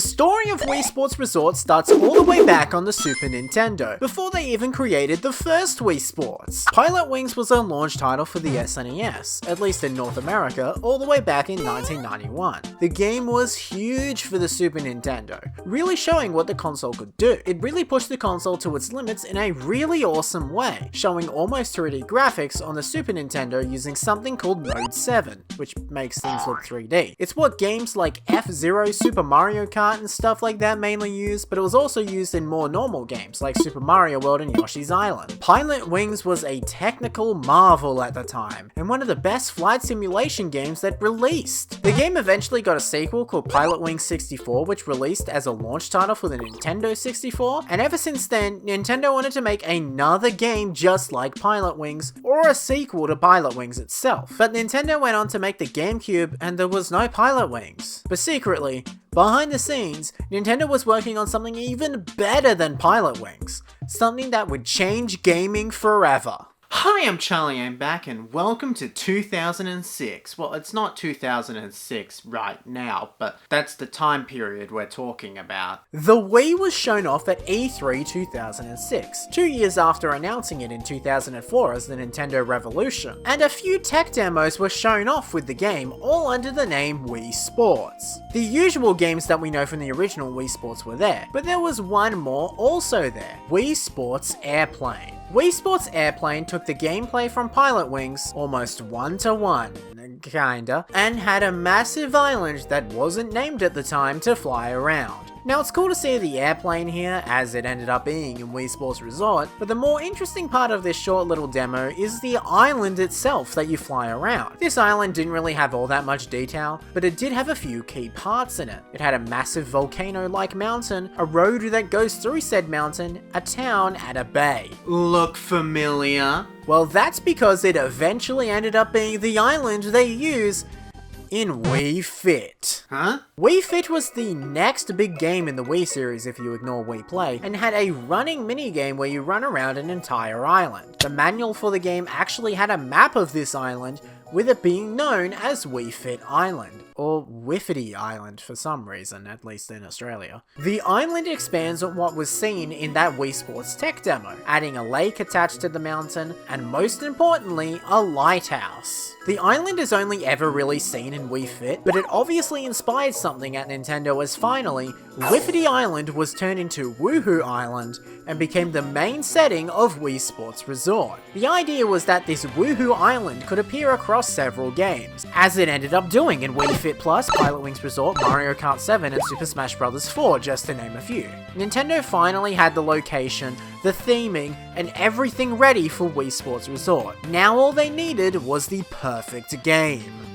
The story of Wii Sports Resort starts all the way back on the Super Nintendo, before they even created the first Wii Sports. Pilot Wings was a launch title for the SNES, at least in North America, all the way back in 1991. The game was huge for the Super Nintendo, really showing what the console could do. It really pushed the console to its limits in a really awesome way, showing almost 3D graphics on the Super Nintendo using something called Mode 7, which makes things look 3D. It's what games like F-Zero, Super Mario Kart, and stuff like that mainly used, but it was also used in more normal games like Super Mario World and Yoshi's Island. Pilot Wings was a technical marvel at the time, and one of the best flight simulation games that released. The game eventually got a sequel called Pilot Wings 64, which released as a launch title for the Nintendo 64, and ever since then, Nintendo wanted to make another game just like Pilot Wings, or a sequel to Pilot Wings itself. But Nintendo went on to make the GameCube, and there was no Pilot Wings. But secretly, behind the scenes, Nintendo was working on something even better than Pilot Wings. Something that would change gaming forever. Hi, I'm Charlie, I'm back, and welcome to 2006. Well, it's not 2006 right now, but that's the time period we're talking about. The Wii was shown off at E3 2006, 2 years after announcing it in 2004 as the Nintendo Revolution, and a few tech demos were shown off with the game, all under the name Wii Sports. The usual games that we know from the original Wii Sports were there, but there was one more also there, Wii Sports Airplane. Wii Sports Airplane took the gameplay from Pilot Wings almost 1-to-1, kinda, and had a massive island that wasn't named at the time to fly around. Now it's cool to see the airplane here, as it ended up being in Wii Sports Resort, but the more interesting part of this short little demo is the island itself that you fly around. This island didn't really have all that much detail, but it did have a few key parts in it. It had a massive volcano-like mountain, a road that goes through said mountain, a town, and a bay. Look familiar? Well, that's because it eventually ended up being the island they use in Wii Fit. Huh? Wii Fit was the next big game in the Wii series if you ignore Wii Play, and had a running minigame where you run around an entire island. The manual for the game actually had a map of this island, with it being known as Wii Fit Island, or Whiffity Island for some reason, at least in Australia. The island expands on what was seen in that Wii Sports tech demo, adding a lake attached to the mountain, and most importantly, a lighthouse. The island is only ever really seen in Wii Fit, but it obviously inspired something at Nintendo as finally, Whiffity Island was turned into Woohoo Island and became the main setting of Wii Sports Resort. The idea was that this Woohoo Island could appear across several games, as it ended up doing in Wii Fit Plus, Pilot Wings Resort, Mario Kart 7, and Super Smash Bros. 4, just to name a few. Nintendo finally had the location, the theming, and everything ready for Wii Sports Resort. Now all they needed was the perfect game.